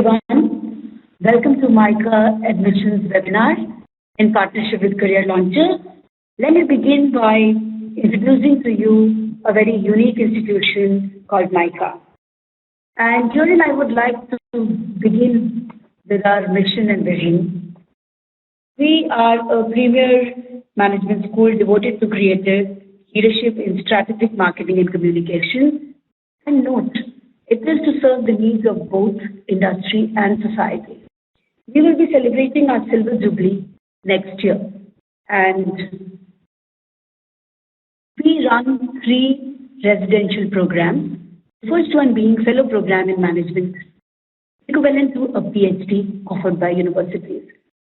everyone. Welcome to MICA admissions webinar in partnership with Career Launcher. Let me begin by introducing to you a very unique institution called MICA. And herein I would like to begin with our mission and vision. We are a premier management school devoted to creative leadership in strategic marketing and communication. And note, it is to serve the needs of both industry and society. We will be celebrating our Silver Jubilee next year. And we run 3 residential programs. The first one being Fellow Program in Management, equivalent to a PhD offered by universities.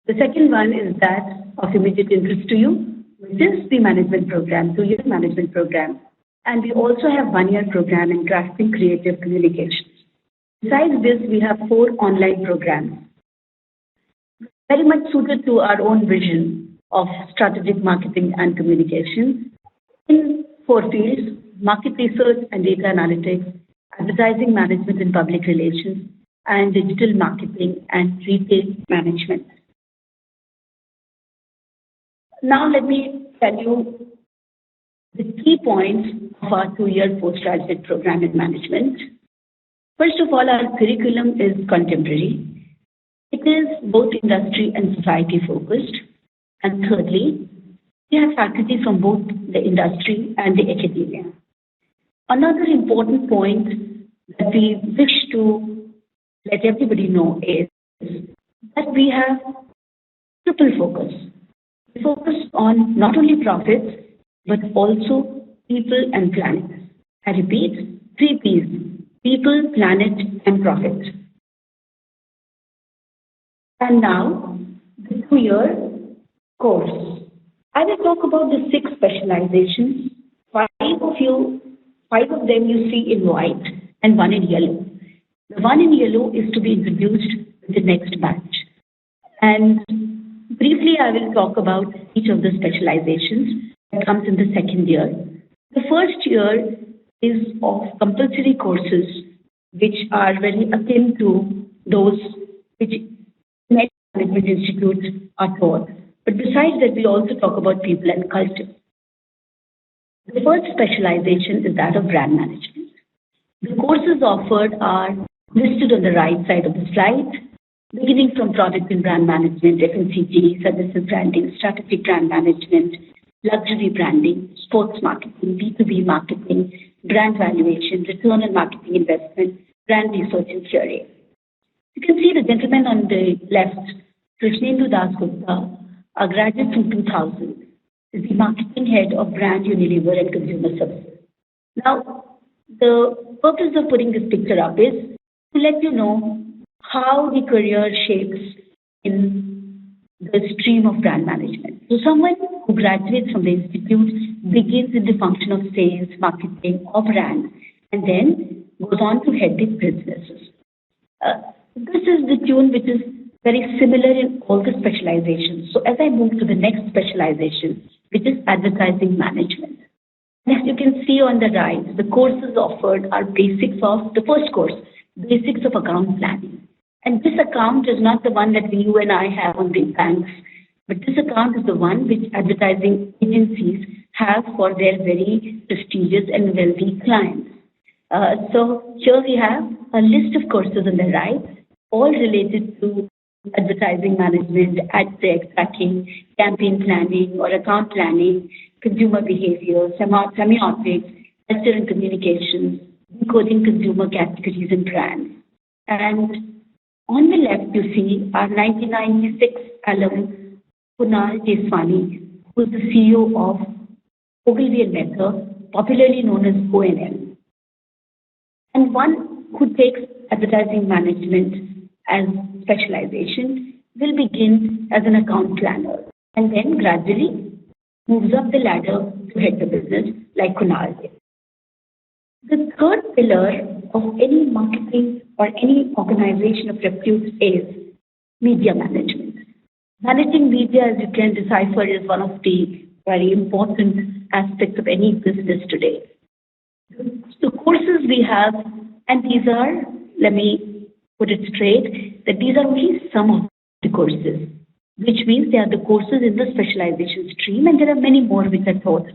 The second one is that of immediate interest to you, which is the management program, 2-year management program. And we also have 1-year program in crafting creative communications. Besides this, we have 4 online programs, very much suited to our own vision of strategic marketing and communication in 4 fields: market research and data analytics, advertising management and public relations, and digital marketing and retail management. Now let me tell you the key points of our 2-year postgraduate program in management. First of all, our curriculum is contemporary. It is both industry and society focused. And thirdly, we have faculty from both the industry and the academia. Another important point that we wish to let everybody know is that we have triple focus. We focus on not only profits, but also people and planet. I repeat, 3 Ps: people, planet, and profit. And now, the 2-year course. I will talk about the 6 specializations. 5 of them you see in white and 1 in yellow. The 1 in yellow is to be introduced with the next batch. And briefly, I will talk about each of the specializations that comes in the 2nd year. The 1st year is of compulsory courses which are very akin to those which management institutes are taught. But besides that, we also talk about people and culture. The first specialization is that of brand management. The courses offered are listed on the right side of the slide, beginning from product and brand management, FMCG, services branding, strategic brand management, luxury branding, sports marketing, B2B marketing, brand valuation, return on marketing investment, brand research and theory. You can see the gentleman on the left, Krishnendu Das Gupta, a graduate from 2000, is the marketing head of Brand Unilever and Consumer Services. Now, the purpose of putting this picture up is to let you know how the career shapes in the stream of brand management. So someone who graduates from the institute begins in the function of sales, marketing, or brand, and then goes on to head the businesses. This is the tune which is very similar in all the specializations. So as I move to the next specialization, which is advertising management. As you can see on the right, the courses offered are basics of the first course, basics of account planning. And this account is not the one that you and I have on big banks, but this account is the one which advertising agencies have for their very prestigious and wealthy clients. So here we have a list of courses on the right, all related to advertising management, ad tech, tracking, campaign planning or account planning, consumer behavior, semiotics, culture and communications, decoding consumer categories and brands. And on the left, you see our 1996 alum, Kunal Jeswani, who is the CEO of Ogilvy and Mather, popularly known as O&M. And one who takes advertising management as specialization will begin as an account planner and then gradually moves up the ladder to head the business like Kunal did. The third pillar of any marketing or any organization of repute is media management. Managing media, as you can decipher, is one of the very important aspects of any business today. The courses we have, and these are, let me put it straight that these are only some of the courses, which means they are the courses in the specialization stream, and there are many more which are taught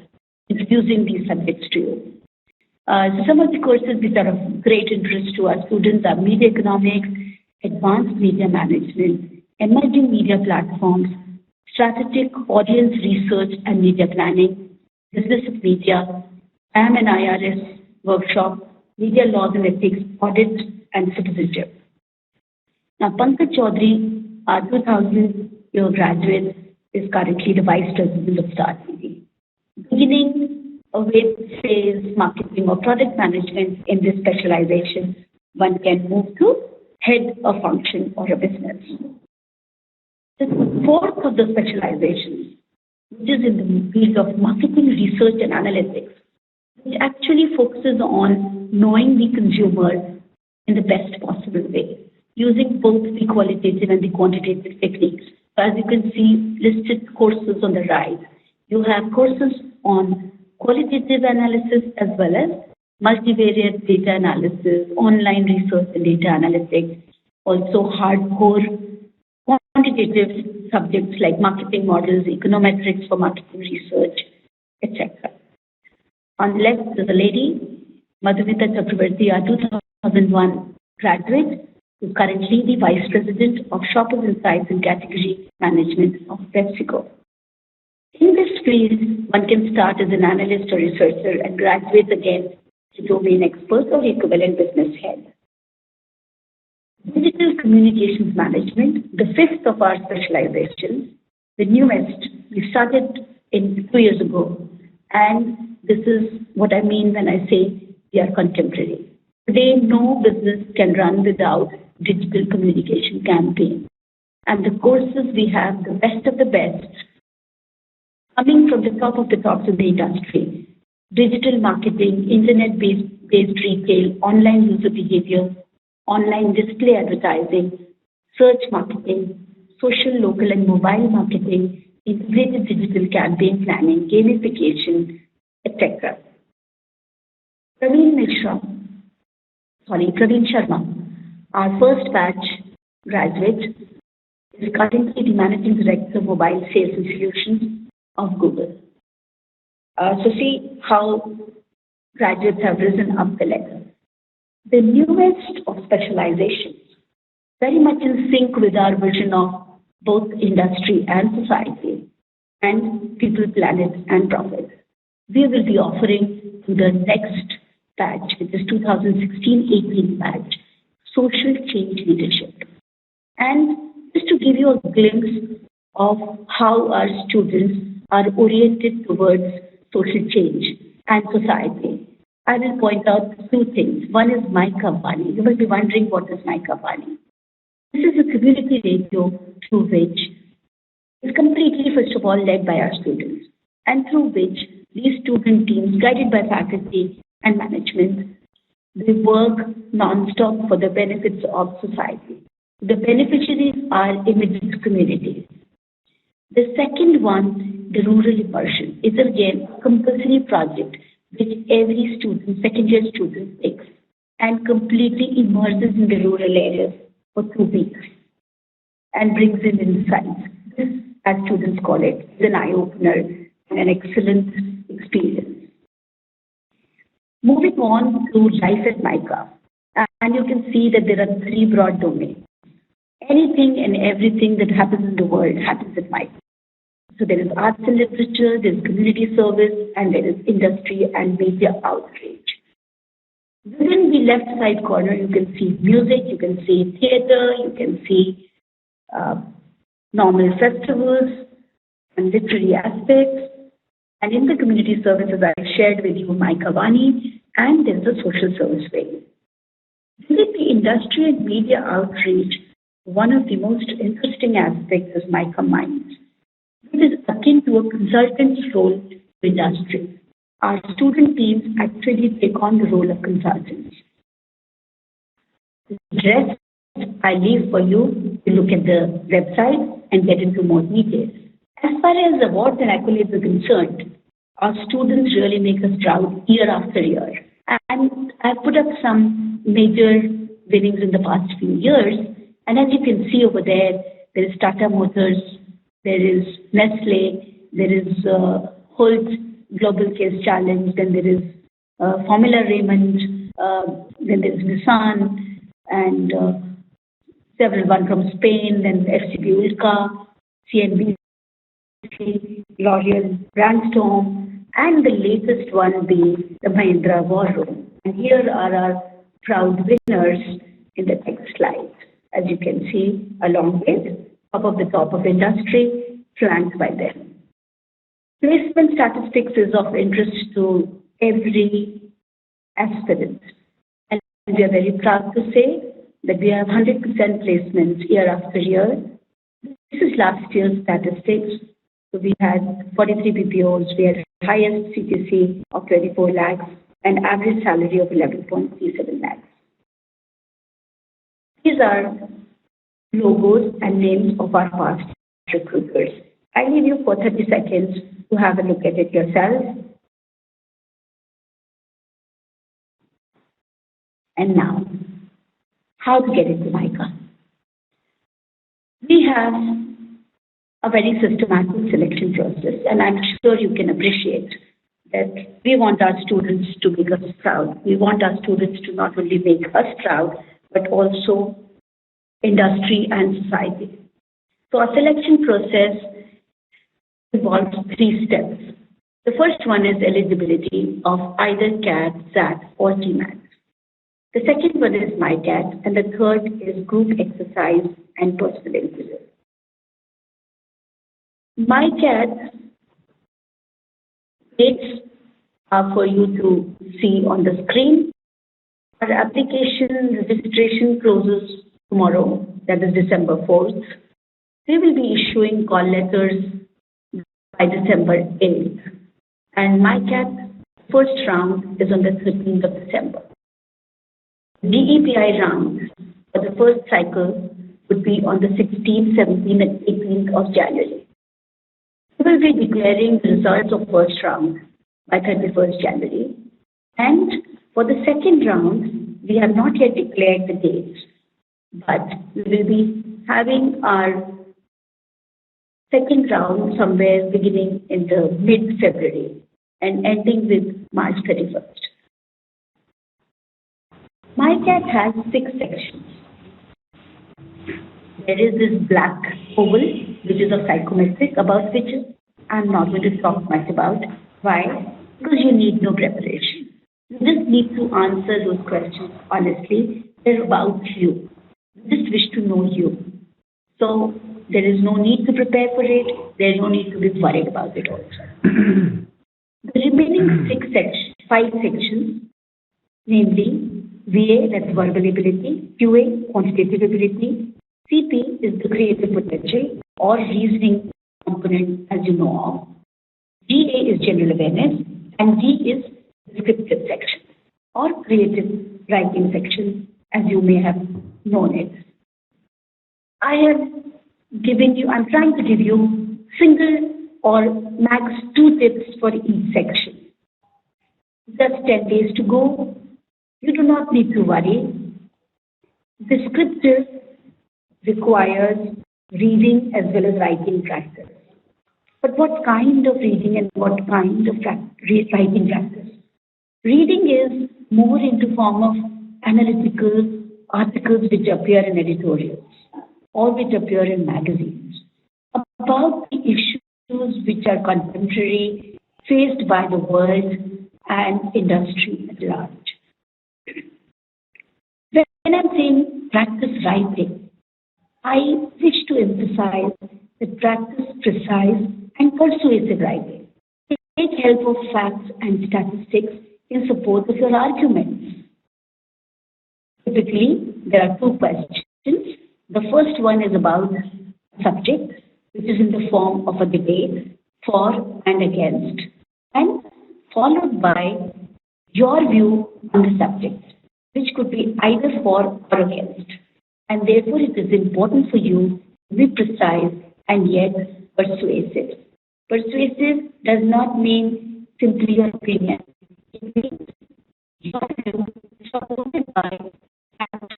introducing these subjects to you. So some of the courses which are of great interest to our students are media economics, advanced media management, emerging media platforms, strategic audience research and media planning, business of media, PAM and IRS workshop, media laws and ethics, audit and citizenship. Now, Pankaj Chaudhary, our 2000-year graduate, is currently the Vice President of Star TV. Beginning with sales, marketing, or product management in this specialization, one can move to head a function or a business. The fourth of the specializations, which is in the field of marketing research and analytics, which actually focuses on knowing the consumer in the best possible way, using both the qualitative and the quantitative techniques. As you can see listed courses on the right, you have courses on qualitative analysis as well as multivariate data analysis, online research and data analytics, also hardcore quantitative subjects like marketing models, econometrics for marketing research, etc. On the left is a lady, Madhumita Chakravarti, our 2001 graduate, who is currently the Vice President of Shoppers Insights and Category Management of PepsiCo. In this field, one can start as an analyst or researcher and graduate again to domain expert or equivalent business head. Digital Communications Management, the fifth of our specializations, the newest, we started in 2 years ago, and this is what I mean when I say we are contemporary. Today, no business can run without digital communication campaign, and the courses we have, the best of the best, coming from the top of the industry, digital marketing, internet-based retail, online user behavior, online display advertising, search marketing, social, local and mobile marketing, integrated digital campaign planning, gamification, etc. Praveen Sharma, our first batch graduate, is currently the Managing Director of Mobile Sales and Solutions of Google. So see how graduates have risen up the ladder. The newest of specializations, very much in sync with our vision of both industry and society, and people, planet, and profit. We will be offering to the next batch, which is 2016-18 batch, social change leadership. And just to give you a glimpse of how our students are oriented towards social change and society, I will point out two things. One is MICA. You will be wondering what is MICA. This is a community radio through which is completely, first of all, led by our students, and through which these student teams, guided by faculty and management, they work non-stop for the benefits of society. The beneficiaries are immediate communities. The second one, the rural immersion, is again a compulsory project which every student, second-year student, takes and completely immerses in the rural areas for 2 weeks and brings in insights. This, as students call it, is an eye-opener and an excellent experience. Moving on to life at MICA, and you can see that there are 3 broad domains. Anything and everything that happens in the world happens at MICA. So there is arts and literature, there is community service, and there is industry and media outreach. Within the left side corner, you can see music, you can see theater, you can see normal festivals and literary aspects. And in the community services, I shared with you MICA Vani, and there is a social service wing. Within the industry and media outreach, one of the most interesting aspects is MICA Minds. It is akin to a consultant's role to industry. Our student teams actually take on the role of consultants. The rest I leave for you to look at the website and get into more details. As far as awards and accolades are concerned, our students really make us proud year after year. And I've put up some major winnings in the past few years. And as you can see over there, there is Tata Motors, there is Nestle, there is Holt Global Case Challenge, then there is Formula Raymond, then there is Nissan, and several one from Spain, then FCB Ulca, CNB, L'Oreal, Brandstorm, and the latest one being the Mahindra War Room. And here are our proud winners in the next slide. As you can see, along with top of industry, flanked by them. Placement statistics is of interest to every aspirant. And we are very proud to say that we have 100% placements year after year. This is last year's statistics. So we had 43 BPOs, we had highest CTC of 24 lakhs and average salary of 11.37 lakhs. These are logos and names of our past recruiters. I leave you for 30 seconds to have a look at it yourself. And now, how to get into MICA. We have a very systematic selection process, and I'm sure you can appreciate that we want our students to make us proud. We want our students to not only make us proud, but also industry and society. So our selection process involves 3 steps. The first one is eligibility of either CAT, SAT, or GMAT. The second one is MICAT, and the third is group exercise and personal interview. MICAT dates are for you to see on the screen. Our application registration closes tomorrow, that is December 4th. We will be issuing call letters by December 8th. And MICAT first round is on the 13th of December. The DEPI round for the first cycle would be on the 16th, 17th, and 18th of January. We will be declaring the results of first round by 31st January. And for the second round, we have not yet declared the dates, but we will be having our second round somewhere beginning in the mid-February and ending with March 31st. MICAT has 6 sections. There is this black oval, which is a psychometric, about which I'm not going to talk much about. Why? Because you need no preparation. You just need to answer those questions honestly. They're about you. You just wish to know you. So there is no need to prepare for it. There is no need to be worried about it also. The remaining 5 sections, namely VA, that's verbal ability, QA, quantitative ability, CP is the creative potential or reasoning component, as you know of. GA is general awareness, and G is descriptive section or creative writing section, as you may have known it. I'm trying to give you single or max 2 tips for each section. Just 10 days to go. You do not need to worry. Descriptive requires reading as well as writing practice. But what kind of reading and what kind of writing practice? Reading is more into form of analytical articles which appear in editorials or which appear in magazines about the issues which are contemporary, faced by the world and industry at large. When I'm saying practice writing, I wish to emphasize that practice precise and persuasive writing. Take help of facts and statistics in support of your arguments. Typically, there are 2 questions. The first one is about subject, which is in the form of a debate for and against, and followed by your view on the subject, which could be either for or against. And therefore, it is important for you to be precise and yet persuasive. Persuasive does not mean simply your opinion. It means your view supported by facts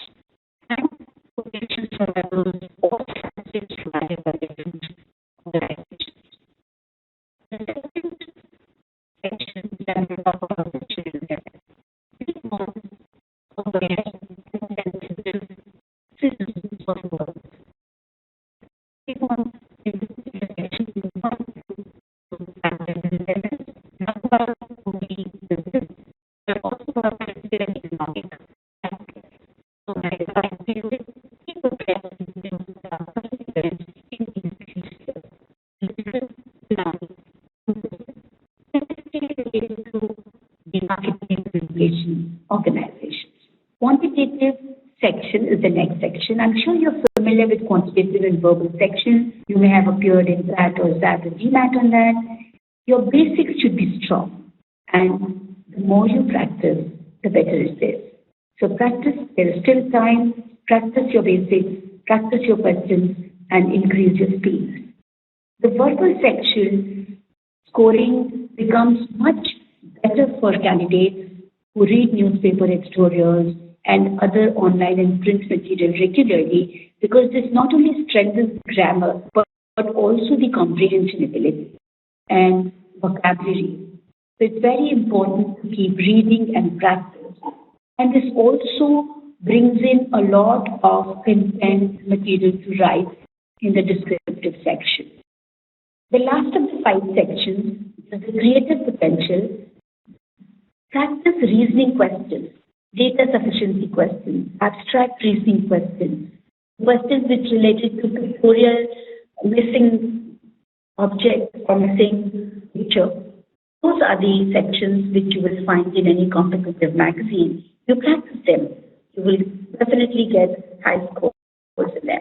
section that we talk about the children. We want awareness and sensitive citizens of the world. We want to section to not to practice not about only business, but also about political and economic aspects. So my advice to you is keep abreast of the participants in these issues. Listen, learn, related to the marketing communication organizations. Quantitative section is the next section. I'm sure you're familiar with quantitative and verbal section. You may have appeared in that or that or GMAT on that. Your basics should be strong, and the more you practice, the better it is. So practice, there is still time, practice your basics, practice your questions, and increase your speed. The verbal section scoring becomes much better for candidates who read newspaper editorials and other online and print material regularly, because this not only strengthens grammar, but also the comprehension ability and vocabulary. So it's very important to keep reading and practice. And this also brings in a lot of content material to write in the descriptive section. The last of the 5 sections is the creative potential. Practice reasoning questions, data sufficiency questions, abstract reasoning questions, questions which related to pictorial missing object or missing picture. Those are the sections which you will find in any competitive magazine. You practice them, you will definitely get high scores in them.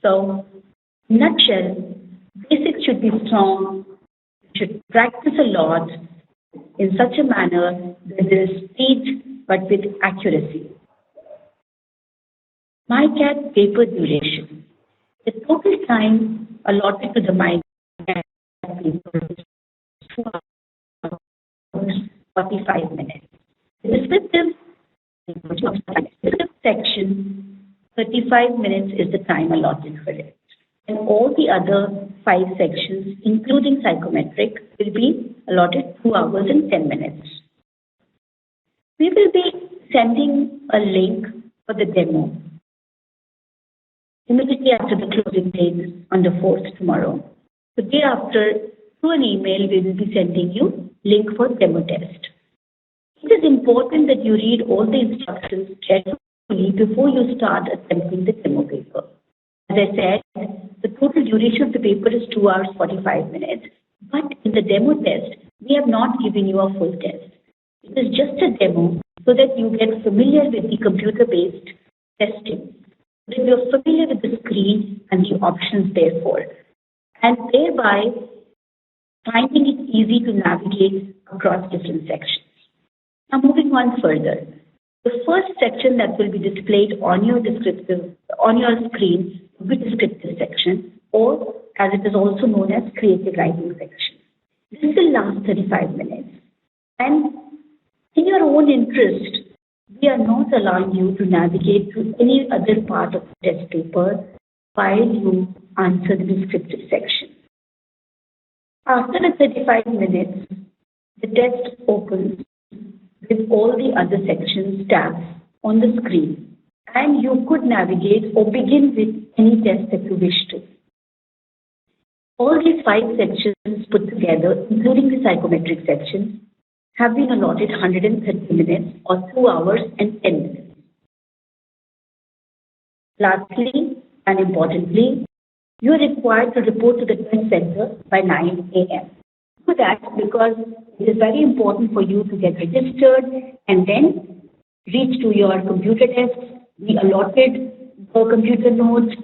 So, in a nutshell, basics should be strong, you should practice a lot in such a manner that there is speed but with accuracy. MICAT paper duration. The total time allotted to the MICAT paper is 2 hours, 45 minutes. The descriptive section, 35 minutes is the time allotted for it. And all the other 5 sections, including psychometric, will be allotted 2 hours and 10 minutes. We will be sending a link for the demo immediately after the closing date on the 4th tomorrow. The day after, through an email, we will be sending you link for demo test. It is important that you read all the instructions carefully before you start attempting the demo paper. As I said, the total duration of the paper is 2 hours 45 minutes, but in the demo test, we have not given you a full test. It is just a demo so that you get familiar with the computer-based testing, that you're familiar with the screen and the options therefore, and thereby finding it easy to navigate across different sections. Now moving on further, the first section that will be displayed on your screen will be descriptive section, or as it is also known as creative writing section. This will last 35 minutes. And in your own interest, we are not allowing you to navigate to any other part of the test paper while you answer the descriptive section. After the 35 minutes, the test opens with all the other sections tabs on the screen, and you could navigate or begin with any test that you wish to. All these 5 sections put together, including the psychometric section, have been allotted 130 minutes or 2 hours and 10 minutes. Lastly, and importantly, you are required to report to the test center by 9 a.m. Do that because it is very important for you to get registered and then reach to your computer desk, be allotted the computer notes,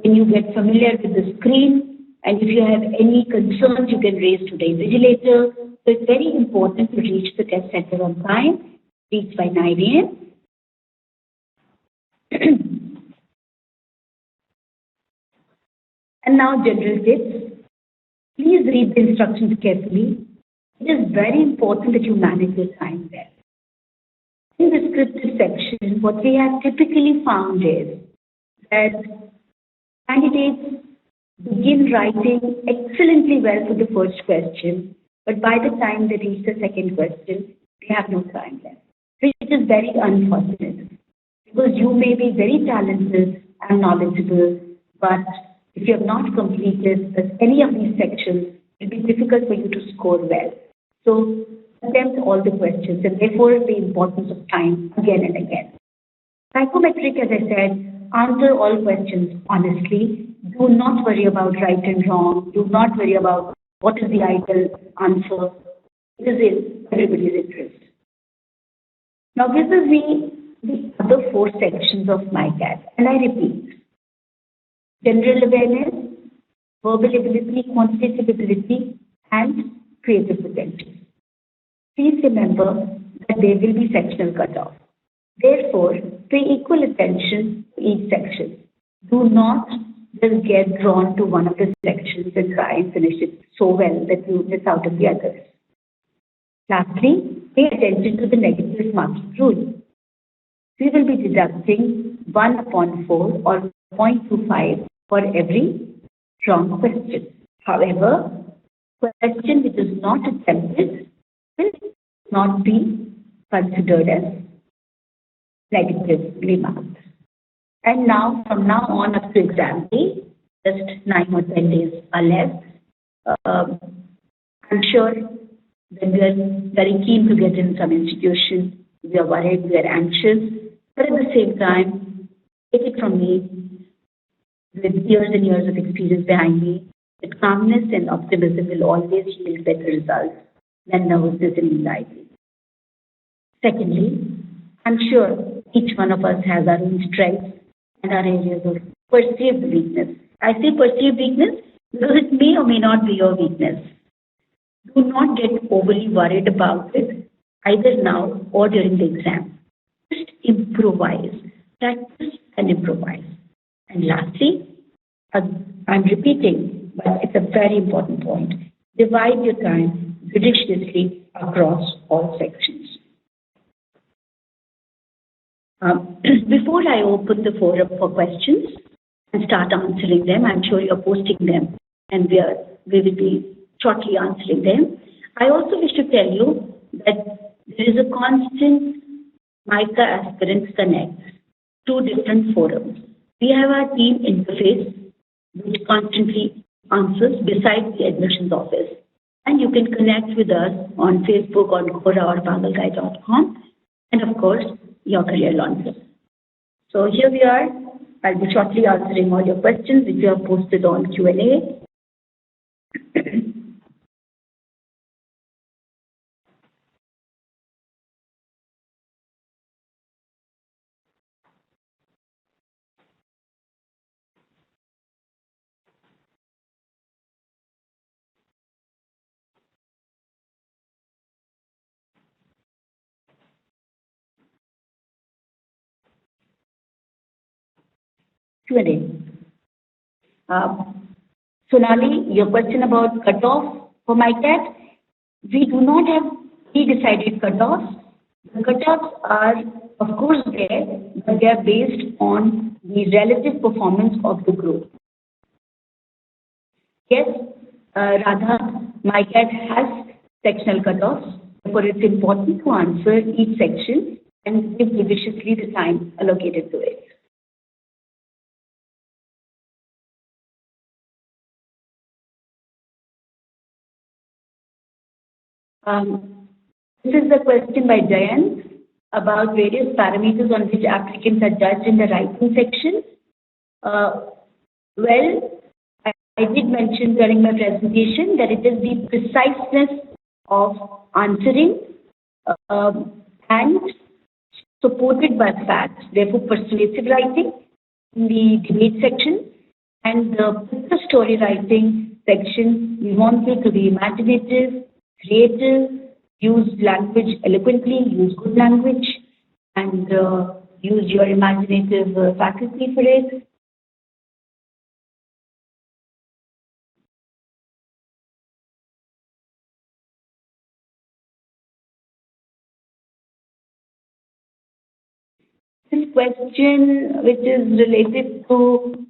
then you get familiar with the screen, and if you have any concerns, you can raise to the invigilator. So it's very important to reach the test center on time, reach by 9 a.m. And now general tips. Please read the instructions carefully. It is very important that you manage your time well. In the descriptive section, what we have typically found is that candidates begin writing excellently well for the first question, But by the time they reach the second question, they have no time left, which is very unfortunate because you may be very talented and knowledgeable, but if you have not completed any of these sections, it will be difficult for you to score well. So attempt all the questions and therefore the importance of time again and again. Psychometric, as I said, answer all questions honestly. Do not worry about right and wrong. Do not worry about what is the ideal answer. It is in everybody's interest. Now this is the other four sections of MICAT, and I repeat. General awareness, verbal ability, quantitative ability, and creative potential. Please remember that there will be sectional cutoff. Therefore, pay equal attention to each section. Do not just get drawn to one of the sections and try and finish it so well that you miss out on the others. Lastly, pay attention to the negative marking rule. We will be deducting 1 upon 4 or 0.25 for every wrong question. However, question which is not attempted will not be considered as negatively marked. And now, from now on up to exam day, just 9 or 10 days are left. I'm sure that we are very keen to get in some institution. We are worried, we are anxious, but at the same time, take it from me, with years and years of experience behind me, that calmness and optimism will always yield better results than nervousness and anxiety. Secondly, I'm sure each one of us has our own strengths and our areas of perceived weakness. I say perceived weakness because it may or may not be your weakness. Do not get overly worried about it either now or during the exam. Just improvise, practice and improvise. And lastly, I'm repeating, but it's a very important point. Divide your time judiciously across all sections. Before I open the forum for questions and start answering them, I'm sure you're posting them and we will be shortly answering them. I also wish to tell you that there is a constant MICA Aspirants Connect, 2 different forums. We have our team interface which constantly answers besides the admissions office. And you can connect with us on Facebook, on Quora or pagalguy.com, and of course, your career launcher. So here we are. I'll be shortly answering all your questions which you have posted on Q&A. Q&A. Sonali, your question about cutoff for MICAT. We do not have pre-decided cutoffs. The cutoffs are, of course, there, but they are based on the relative performance of the group. Yes, Radha, MICAT has sectional cutoffs, therefore it's important to answer each section and give judiciously the time allocated to it. This is the question by Jayant about various parameters on which applicants are judged in the writing section. Well, I did mention during my presentation that it is the preciseness of answering and supported by facts, therefore persuasive writing in the debate section, and the picture story writing section. We want you to be imaginative, creative, use language eloquently, use good language, and use your imaginative faculty for it. This question, which is related to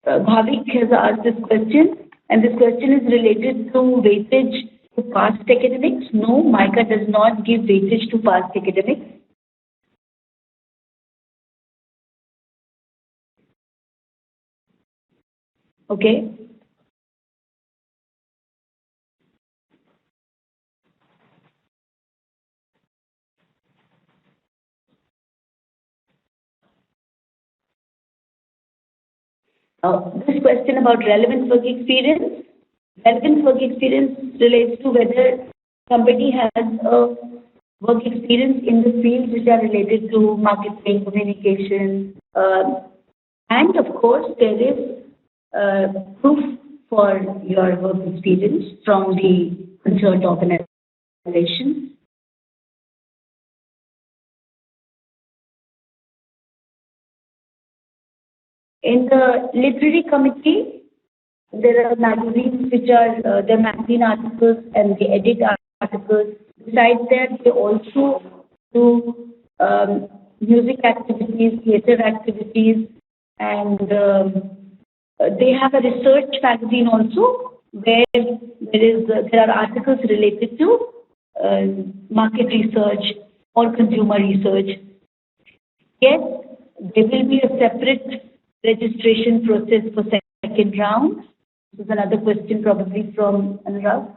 Bhavik, has asked this question. And this question is related to weightage to past academics. No, MICA does not give weightage to past academics. Okay. This question about relevant work experience. Relevant work experience relates to whether somebody has a work experience in the fields which are related to marketing, communication, and of course there is proof for your work experience from the concerned organization. In the literary committee, there are magazines which are the magazine articles and the edit articles. Besides that, they also do music activities, theatre activities, and they have a research magazine also where there are articles related to market research or consumer research. Yes, there will be a separate registration process for second round. This is another question probably from Anurag.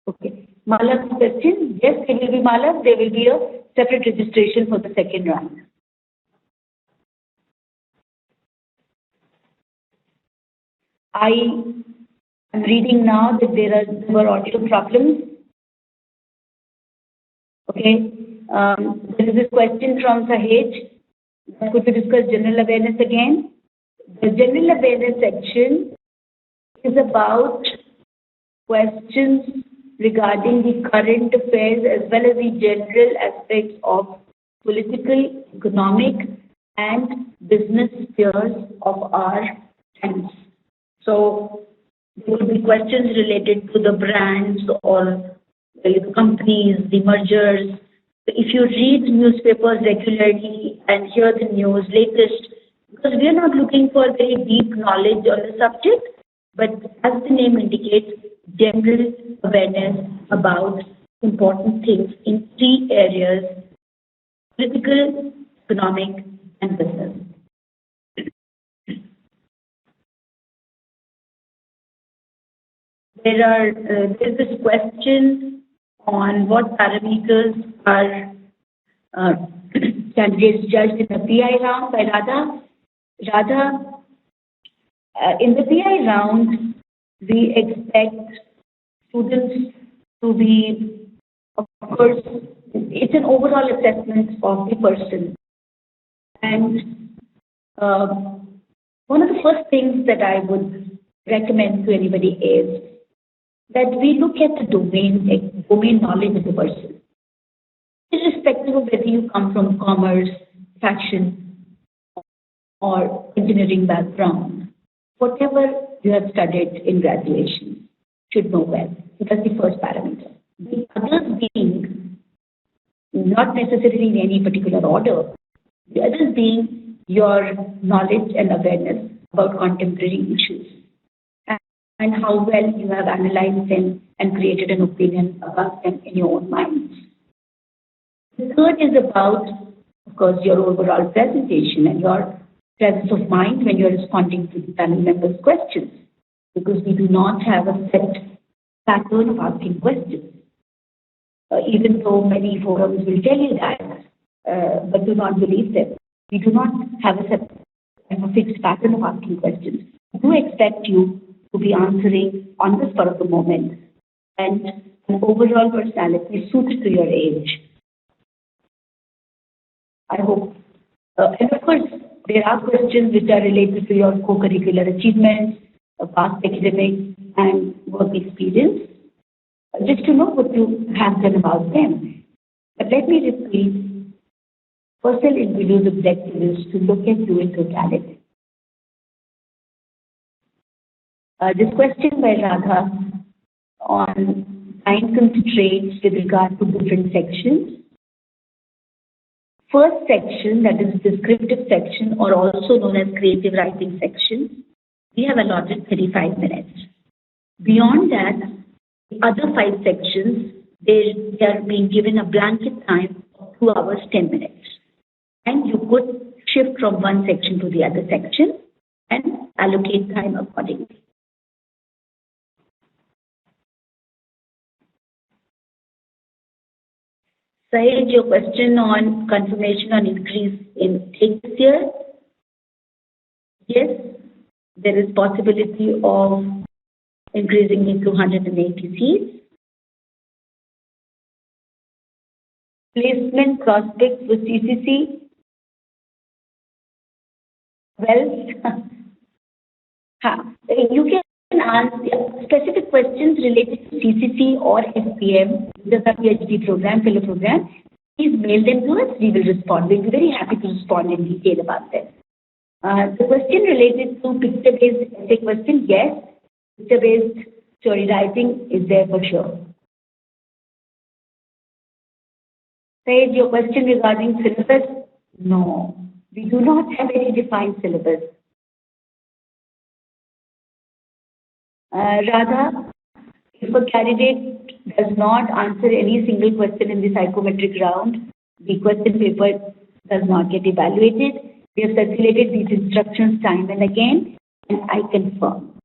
Okay. Mala's question, yes, there will be Mala, there will be a separate registration for the second round. I am reading now that there were audio problems. Okay. There is a question from Sahej. Could we discuss general awareness again? The general awareness section is about questions regarding the current affairs as well as the general aspects of political, economic, and business spheres of our times. So there will be questions related to the brands or the companies, the mergers. If you read newspapers regularly and hear the news latest, because we are not looking for very deep knowledge on the subject, but as the name indicates, general awareness about important things in three areas: political, economic, and business. There's this question on what parameters are candidates judged in the PI round by Radha. Radha, in the PI round, we expect students to be, of course, it's an overall assessment of the person. And one of the first things that I would recommend to anybody is that we look at the domain knowledge of the person, irrespective of whether you come from commerce, fashion, or engineering background. Whatever you have studied in graduation should know well. So that's the first parameter. The others being not necessarily in any particular order. The others being your knowledge and awareness about contemporary issues and how well you have analyzed them and created an opinion about them in your own minds. The third is about, of course, your overall presentation and your presence of mind when you're responding to the panel members' questions, because we do not have a set pattern of asking questions. Even though many forums will tell you that, but do not believe them. We do not have a fixed pattern of asking questions. We do expect you to be answering on the spur of the moment and an overall personality suited to your age. I hope. And of course, there are questions which are related to your co-curricular achievements, past academics, and work experience, just to know what you have done about them. But let me repeat, personal interview's objective is to look at you in totality. This question by Radha on time constraints with regard to different sections. First section, that is descriptive section, or also known as creative writing section, we have allotted 35 minutes. Beyond that, the other five sections, they are being given a blanket time of 2 hours, 10 minutes. And you could shift from one section to the other section and allocate time accordingly. Sahej, your question on confirmation on increase in take this year. Yes, there is possibility of increasing it to 180 seats. Placement prospects with CCC. Well, you can ask specific questions related to CCC or SPM, the PhD program, fellow program. Please mail them to us. We will respond. We'll be very happy to respond in detail about them. The question related to picture-based essay question, yes, picture-based story writing is there for sure. Sahej, your question regarding syllabus? No, we do not have any defined syllabus. Radha, if a candidate does not answer any single question in the psychometric round, the question paper does not get evaluated. We have circulated these instructions time and again, and I confirm.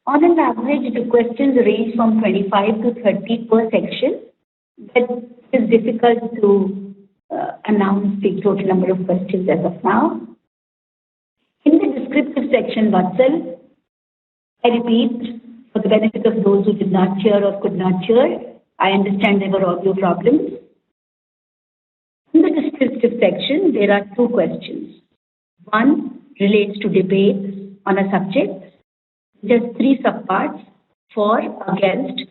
On an average, the questions range from 25 to 30 per section, but it is difficult to announce the total number of questions as of now. In the descriptive section, Vatsal, I repeat, for the benefit of those who did not hear or could not hear, I understand there were audio problems. In the descriptive section, there are 2 questions. One relates to debates on a subject. There's 3 subparts: for, against,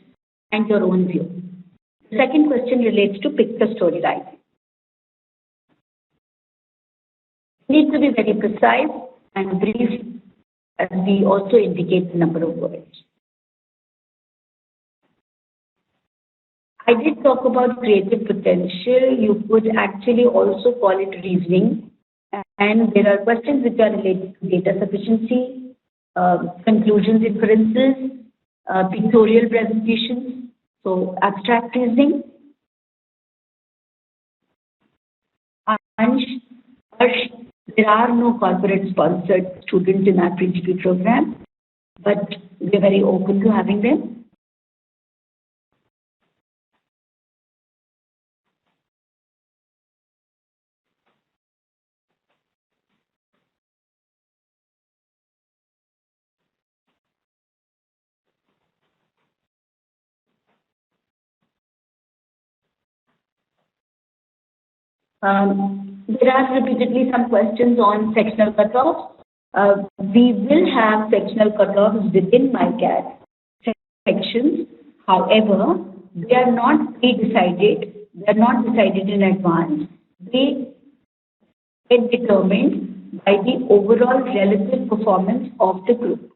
and your own view. The second question relates to picture story writing. Need to be very precise and brief, as we also indicate the number of words. I did talk about creative potential. You could actually also call it reasoning. And there are questions which are related to data sufficiency, conclusions, inferences, pictorial presentations, so abstract reasoning. And there are no corporate sponsored students in our PhD program, but we're very open to having them. There are repeatedly some questions on sectional cutoffs. We will have sectional cutoffs within MICAT sections. However, they are not pre-decided. They are not decided in advance. They get determined by the overall relative performance of the group.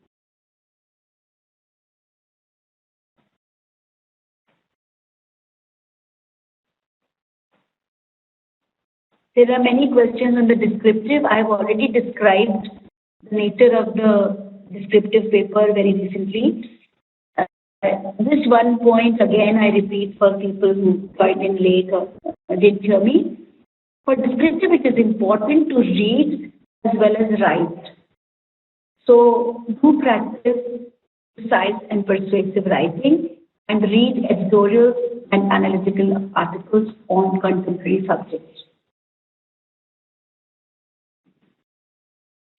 There are many questions on the descriptive. I have already described the nature of the descriptive paper very recently. This one point, again, I repeat for people who joined in late or didn't hear me. For descriptive, it is important to read as well as write. So do practice precise and persuasive writing and read editorials and analytical articles on contemporary subjects.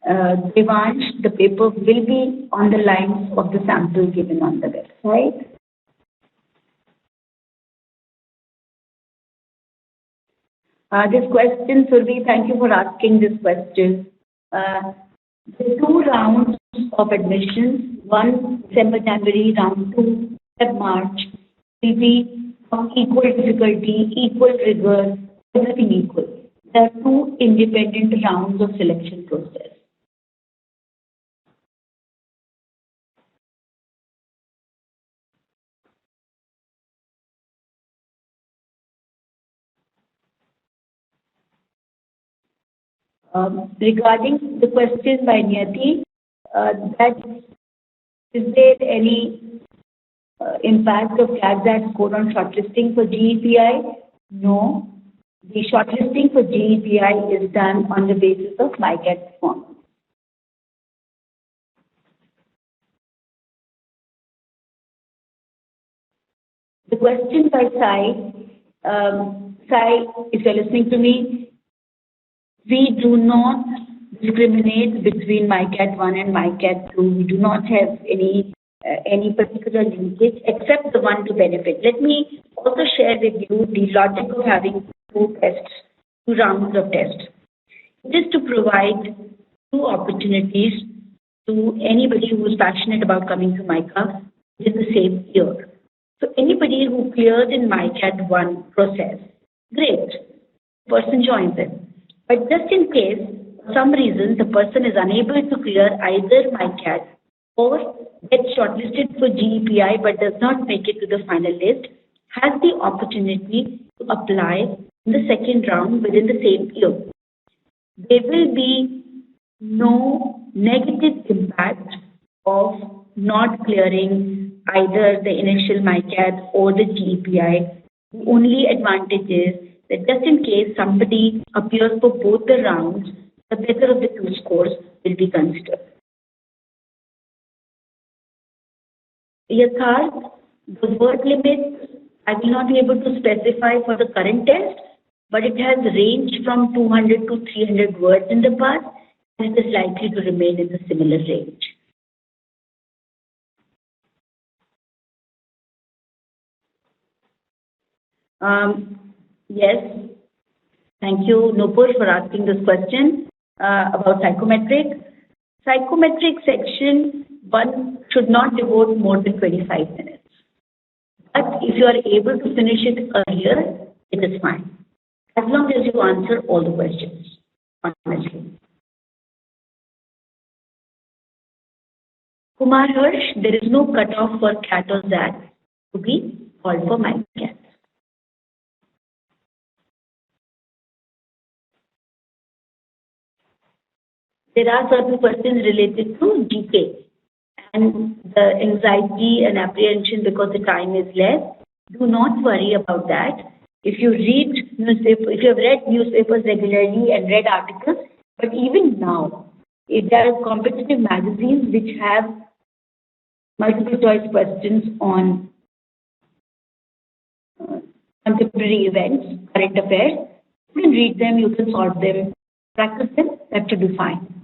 Devansh, the paper will be on the lines of the sample given on the website. This question, Survi, thank you for asking this question. The 2 rounds of admissions, one December, January, round 2, Feb, March, will be of equal difficulty, equal rigor, everything equal. There are 2 independent rounds of selection process. Regarding the question by Niyati, that is there any impact of CAT score on shortlisting for GEPI? No. The shortlisting for GEPI is done on the basis of MICAT performance. The question by Sai, if you're listening to me, we do not discriminate between MICAT 1 and MICAT 2. We do not have any particular linkage except the one to benefit. Let me also share with you the logic of having two rounds of tests. It is to provide two opportunities to anybody who is passionate about coming to MICA in the same year. So anybody who cleared in MICAT 1 process, great, the person joins it. But just in case, for some reason, the person is unable to clear either MICAT or gets shortlisted for GEPI but does not make it to the final list, has the opportunity to apply in the second round within the same year. There will be no negative impact of not clearing either the initial MICAT or the GEPI. The only advantage is that just in case somebody appears for both the rounds, the better of the two scores will be considered. Yatharth, the word limit, I will not be able to specify for the current test, but it has ranged from 200 to 300 words in the past, and it is likely to remain in the similar range. Yes, thank you, Nupur, for asking this question about psychometric. Psychometric section, one should not devote more than 25 minutes. But if you are able to finish it earlier, it is fine, as long as you answer all the questions, honestly. Kumar Harsh, there is no cutoff for CAT or ZAT to be called for MICAT. There are certain questions related to GK and the anxiety and apprehension because the time is less. Do not worry about that. If you read newspaper, if you have read newspapers regularly and read articles, but even now, if there are competitive magazines which have multiple choice questions on contemporary events, current affairs, you can read them, you can solve them, practice them, that should be fine.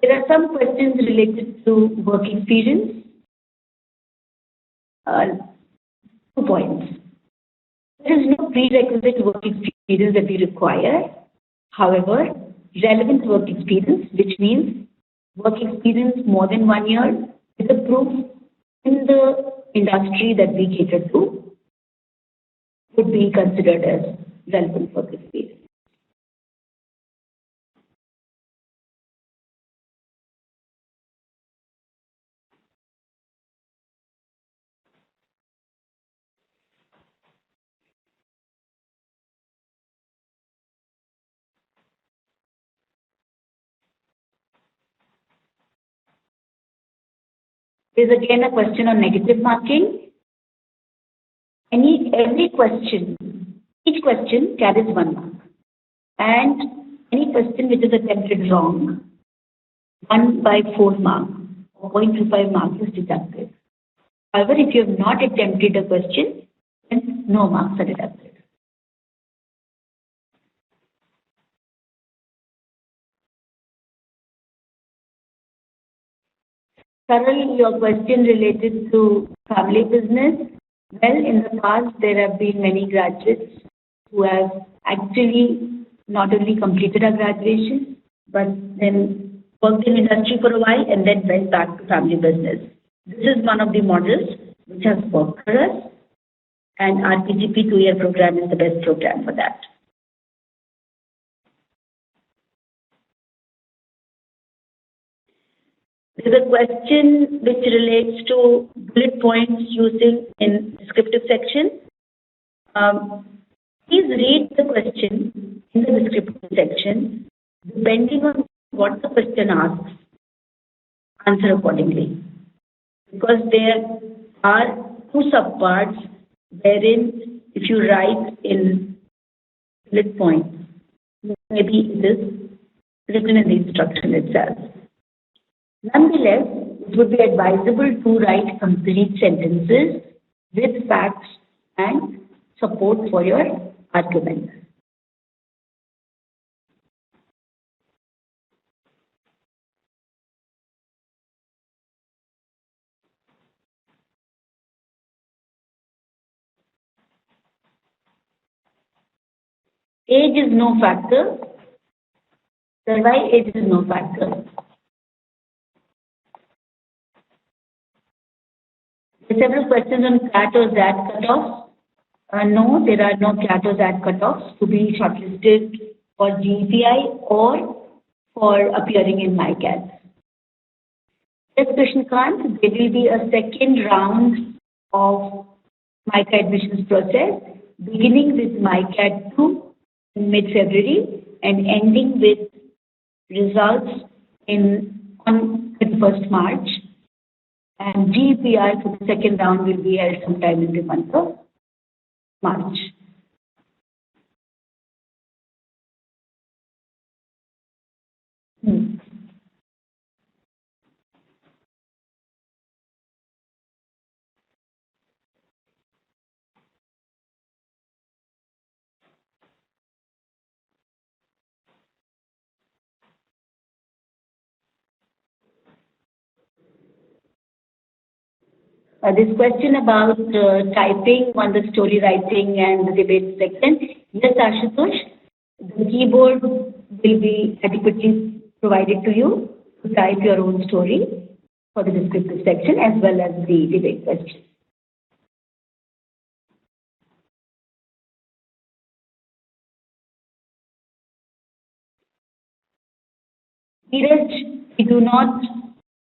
There are some questions related to work experience. 2 points. There is no prerequisite work experience that we require. However, relevant work experience, which means work experience more than 1 year, is a proof in the industry that we cater to, would be considered as relevant work experience. There's again a question on negative marking. Every question, each question carries 1 mark. And any question which is attempted wrong, 1 by 4 mark or 0.25 marks is deducted. However, if you have not attempted a question, then no marks are deducted. Saral, your question related to family business. Well, in the past, there have been many graduates who have actually not only completed a graduation, but then worked in industry for a while and then went back to family business. This is one of the models which has worked for us, and RPGP 2-year program is the best program for that. There is a question which relates to bullet points using in descriptive section. Please read the question in the descriptive section. Depending on what the question asks, answer accordingly. Because there are two subparts wherein if you write in bullet points, maybe it is written in the instruction itself. Nonetheless, it would be advisable to write complete sentences with facts and support for your argument. Age is no factor. Sir, why age is no factor? There are several questions on CAT or ZAT cutoffs. No, there are no CAT or ZAT cutoffs to be shortlisted for GPI or for appearing in MICAT. Yes, Krishnakant, there will be a second round of MICA admissions process, beginning with MICAT 2 in mid-February and ending with results on 31st March. And GPI for the second round will be held sometime in the month of March. This question about typing on the story writing and the debate section. Yes, Ashutosh, the keyboard will be adequately provided to you to type your own story for the descriptive section as well as the debate question. Neeraj, we do not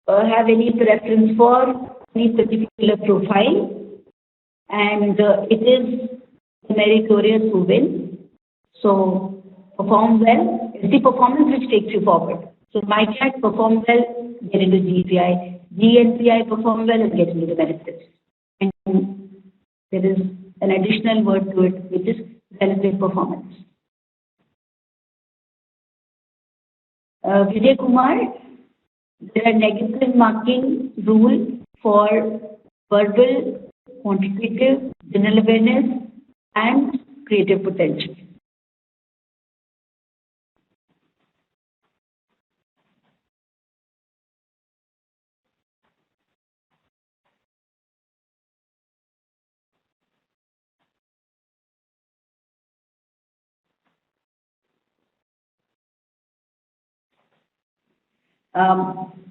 have any preference for any particular profile, and it is meritorious to win. So perform well. It's the performance which takes you forward. So MICAT, perform well, get into GPI. GNPI, perform well and get into the benefits. And there is an additional word to it, which is relative performance. Vijay Kumar, there are negative marking rule for verbal, quantitative, general awareness, and creative potential.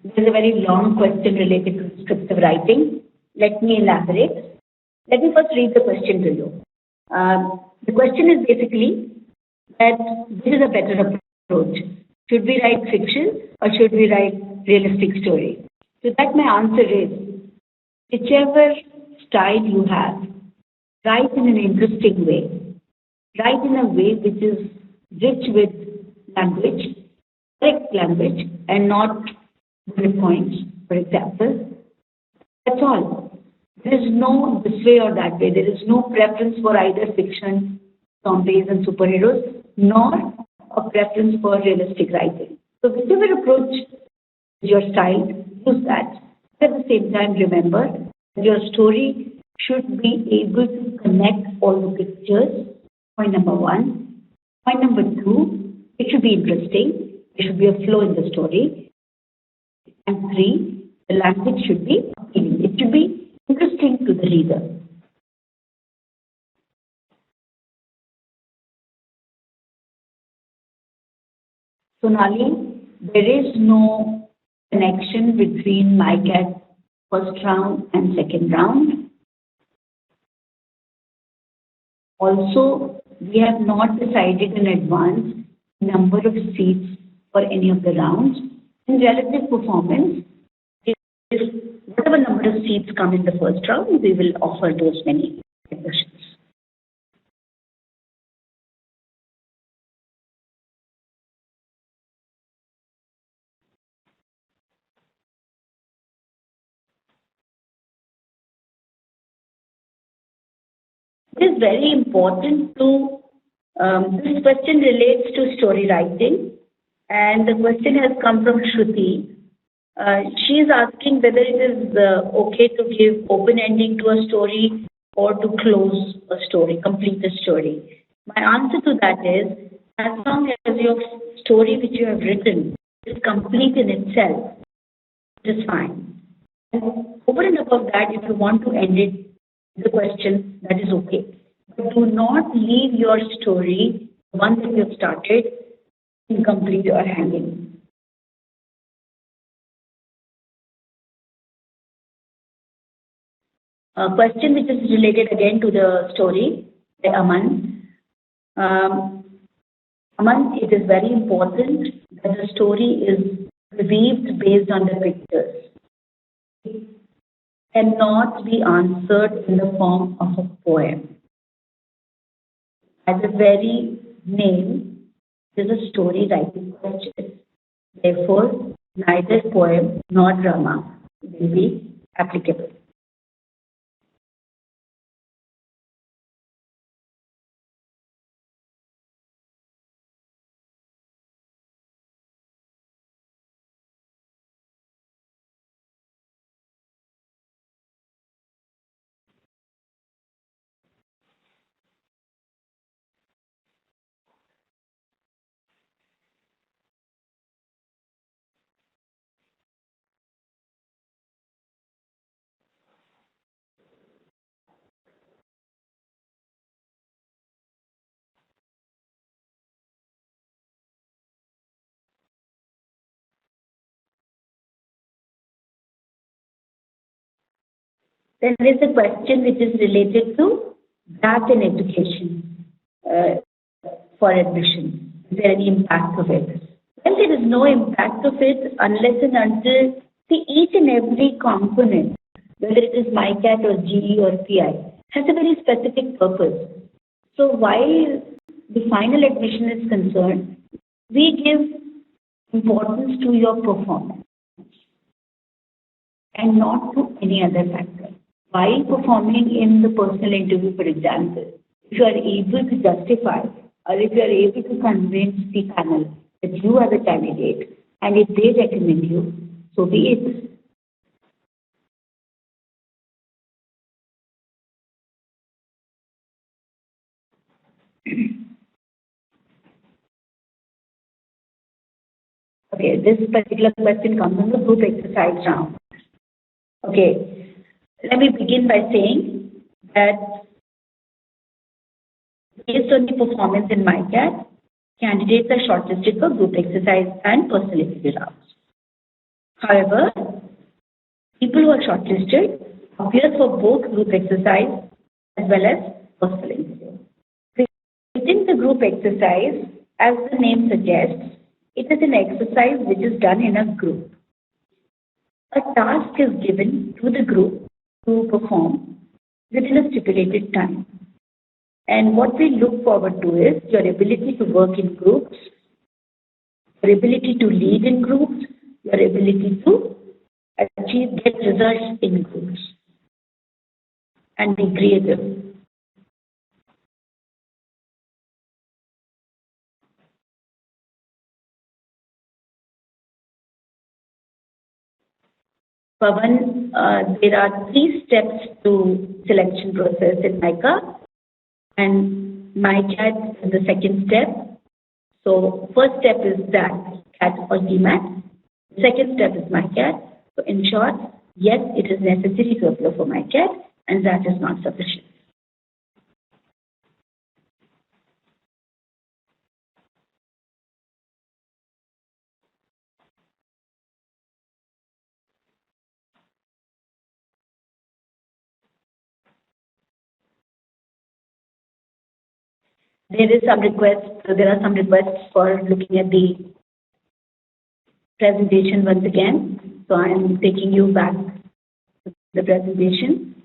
There's a very long question related to descriptive writing. Let me elaborate. Let me first read the question to you. The question is basically that this is a better approach. Should we write fiction or should we write realistic story? So that my answer is, whichever style you have, write in an interesting way. Write in a way which is rich with language, correct language, and not bullet points, for example. That's all. There is no this way or that way. There is no preference for either fiction, zombies, and superheroes, nor a preference for realistic writing. So whichever approach is your style, use that. At the same time, remember that your story should be able to connect all the pictures. Point number one. Point number two, it should be interesting. There should be a flow in the story. And three, the language should be appealing. It should be interesting to the reader. Sonali, there is no connection between MICAT first round and second round. Also, we have not decided in advance number of seats for any of the rounds. In relative performance, if whatever number of seats come in the first round, we will offer those many admissions. It is very important to, this question relates to story writing, and the question has come from Shruti. She is asking whether it is okay to give open ending to a story or to close a story, complete a story. My answer to that is, as long as your story which you have written is complete in itself, it is fine. And over and above that, if you want to end it, the question, that is okay. But do not leave your story, the one that you have started, incomplete or hanging. A question which is related again to the story by Aman. Aman, it is very important that the story is weaved based on the pictures. It cannot be answered in the form of a poem. As the very name, it is a story writing question. Therefore, neither poem nor drama will be applicable. Then there is a question which is related to gap in education for admission. Is there any impact of it? Well, there is no impact of it unless and until, see, each and every component, whether it is MICAT or GE or PI, has a very specific purpose. So while the final admission is concerned, we give importance to your performance and not to any other factor. While performing in the personal interview, for example, if you are able to justify or if you are able to convince the panel that you are the candidate and if they recommend you, so be it. Okay, this particular question comes from the group exercise round. Okay, let me begin by saying that based on the performance in MICAT, candidates are shortlisted for group exercise and personal interview rounds. However, people who are shortlisted appear for both group exercise as well as personal interview. Within the group exercise, as the name suggests, it is an exercise which is done in a group. A task is given to the group to perform within a stipulated time. And what we look forward to is your ability to work in groups, your ability to lead in groups, your ability to get results in groups, and be creative. Pavan, there are 3 steps to selection process in MICA, and MICAT is the second step. So first step is that CAT or GMAT. Second step is MICAT. So in short, yes, it is necessary to apply for MICAT, and that is not sufficient. There are some requests for looking at the presentation once again. So I am taking you back to the presentation.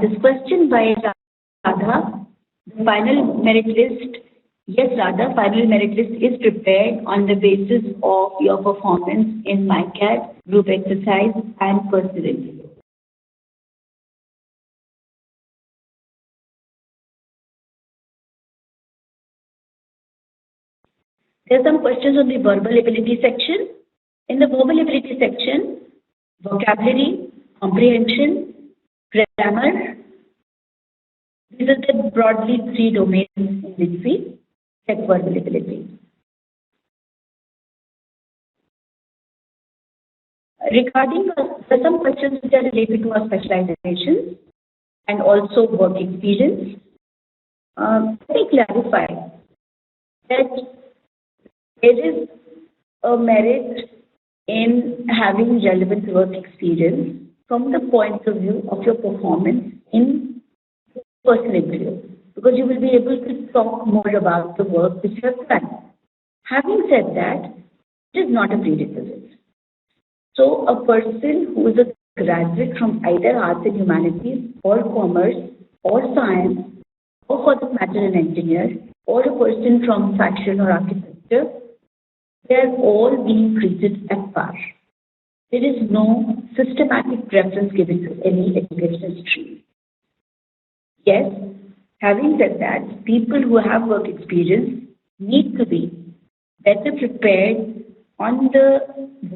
This question by Radha, the final merit list Yes, Radha, final merit list is prepared on the basis of your performance in MICAT, group exercise, and personal interview. There are some questions on the verbal ability section. In the verbal ability section, vocabulary, comprehension, grammar, these are the broadly three domains in which we check verbal ability. Regarding there are some questions which are related to our specializations and also work experience. Let me clarify that there is a merit in having relevant work experience from the point of view of your performance in personal interview, because you will be able to talk more about the work which you have done. Having said that, it is not a prerequisite. So a person who is a graduate from either arts and humanities or commerce or science or for that matter an engineer or a person from fashion or architecture, they are all being treated at par. There is no systematic preference given to any educational stream. Yes, having said that, people who have work experience need to be better prepared on the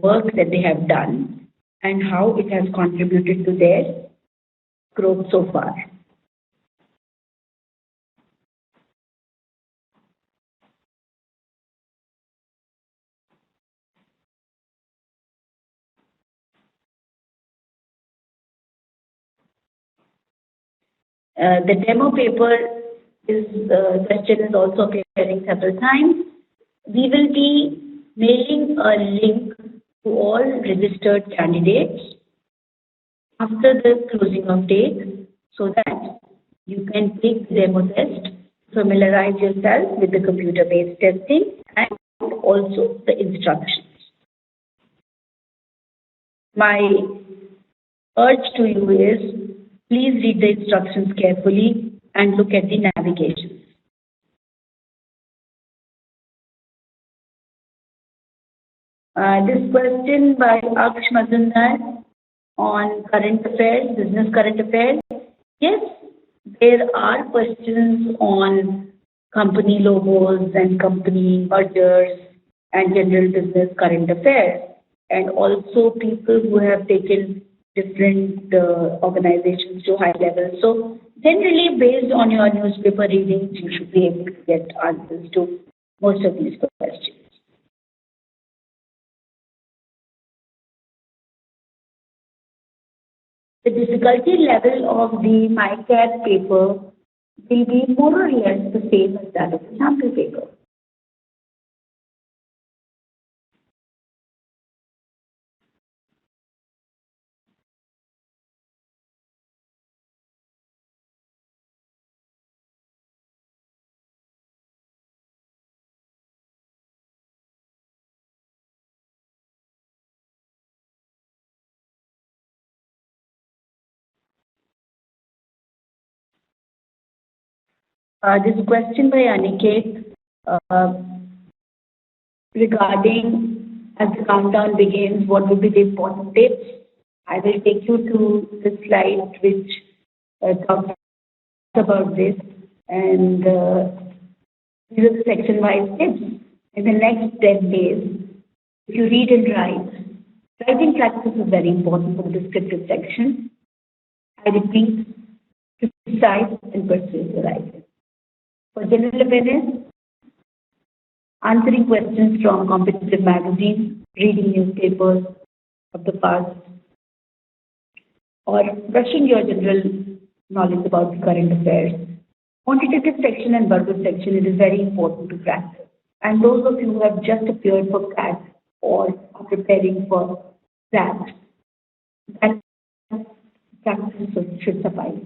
work that they have done and how it has contributed to their growth so far. The demo paper is question is also appearing several times. We will be mailing a link to all registered candidates after the closing of date so that you can take the demo test, familiarize yourself with the computer-based testing and also the instructions. My urge to you is please read the instructions carefully and look at the navigation. This question by Aksh Mazumdar on current affairs, business current affairs. Yes, there are questions on company logos and company mergers and general business current affairs, and also people who have taken different organizations to high level. So generally based on your newspaper readings, you should be able to get answers to most of these questions. The difficulty level of the MICAT paper will be more or less the same as that of the sample paper. This question by Aniket uh, regarding as the countdown begins, what would be the important tips? I will take you to the slide which talks about this, and these are the section-wise tips. In the next 10 days, if you read and write, writing practice is very important for the descriptive section. I repeat, criticize and persuade the writer. For general awareness, answering questions from competitive magazines, reading newspapers of the past, or brushing your general knowledge about the current affairs. Quantitative section and verbal section, it is very important to practice. And those of you who have just appeared for CAT or are preparing for that, that practice should suffice.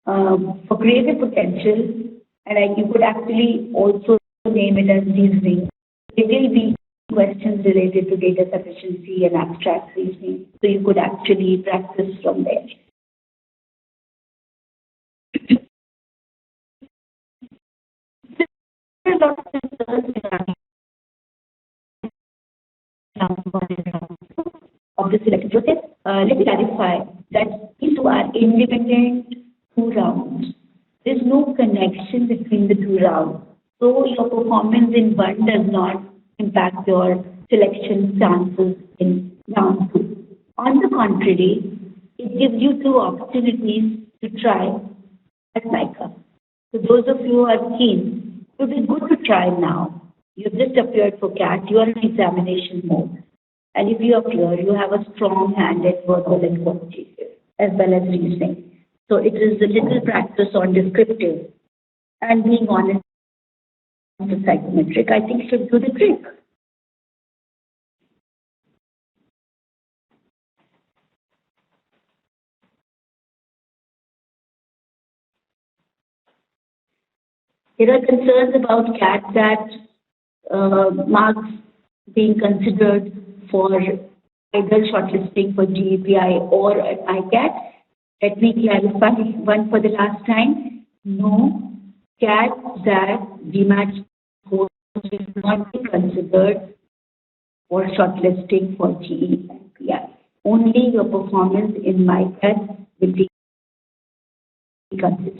For creative potential, and you could actually also name it as reasoning. There will be questions related to data sufficiency and abstract reasoning, so you could actually practice from there. a lot of concerns regarding round one and round two of the selection process. Let me clarify that these two are independent two rounds. There is no connection between the two rounds. So your performance in one does not impact your selection chances in round two. On the contrary, it gives you two opportunities to try at MICA. So those of you who are keen, it would be good to try now. You've just appeared for CAT, you are in examination mode. And if you appear, you have a strong hand at verbal and quantitative as well as reasoning. So it is a little practice on descriptive and being honest to psychometric, I think should do the trick. There are concerns about CAT that marks being considered for either shortlisting for GEPI or at MICAT. Let me clarify one for the last time. No, CAT, that GMAT course will not be considered for shortlisting for GE and PI. Only your performance in MICAT will be considered.